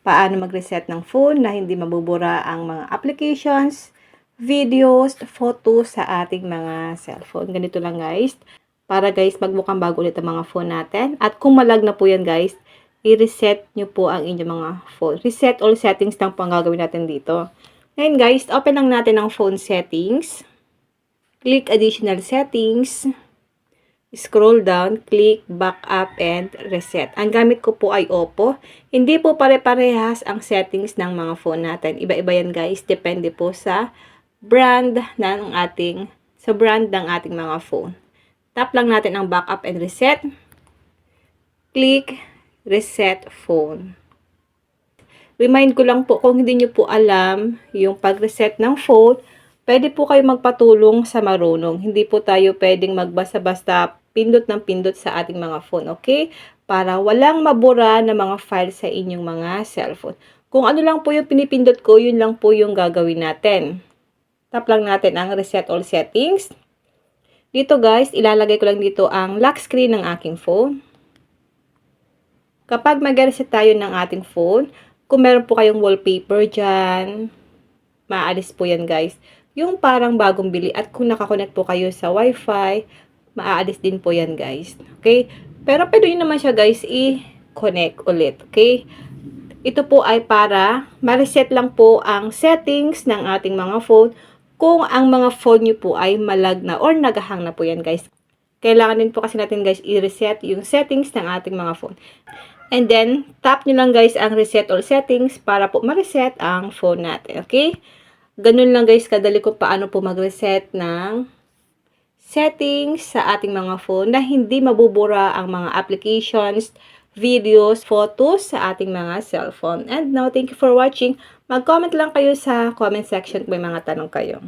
paano mag-reset ng phone na hindi mabubura ang mga applications, videos, photos sa ating mga cellphone. Ganito lang guys. Para guys, magmukhang bago ulit ang mga phone natin. At kung malag na po yan guys, i-reset nyo po ang inyong mga phone. Reset all settings lang po ang gagawin natin dito. Ngayon guys, open lang natin ang phone settings. Click additional settings. Scroll down, click backup and reset. Ang gamit ko po ay Oppo. Hindi po pare-parehas ang settings ng mga phone natin. Iba-iba yan guys. Depende po sa brand ng ating mga phone. Tap lang natin ang backup and reset. Click reset phone. Remind ko lang po, kung hindi nyo po alam yung pag-reset ng phone, pwede po kayo magpatulong sa marunong. Hindi po tayo pwedeng magbasta-basta pindot ng pindot sa ating mga phone, okay? Para walang mabura na mga files sa inyong mga cellphone. Kung ano lang po yung pinipindot ko, yun lang po yung gagawin natin. Tap lang natin ang reset all settings. Dito guys, ilalagay ko lang dito ang lock screen ng aking phone. Kapag mag-reset tayo ng ating phone, kung meron po kayong wallpaper dyan, maaalis po yan guys. Yung parang bagong bili at kung nakakonect po kayo sa wifi, maaalis din po yan guys. Okay? Pero pwede nyo naman siya guys i-connect ulit. Okay? Ito po ay para ma-reset lang po ang settings ng ating mga phone kung ang mga phone nyo po ay malag na or nagahang na po yan guys. Kailangan din po kasi natin guys i-reset yung settings ng ating mga phone. And then, tap nyo lang guys ang reset all settings para po ma-reset ang phone natin. Okay? Ganun lang guys kadali kung paano po mag-reset ng settings sa ating mga phone na hindi mabubura ang mga applications, videos, photos sa ating mga cellphone. And now, thank you for watching. Mag-comment lang kayo sa comment section kung may mga tanong kayo.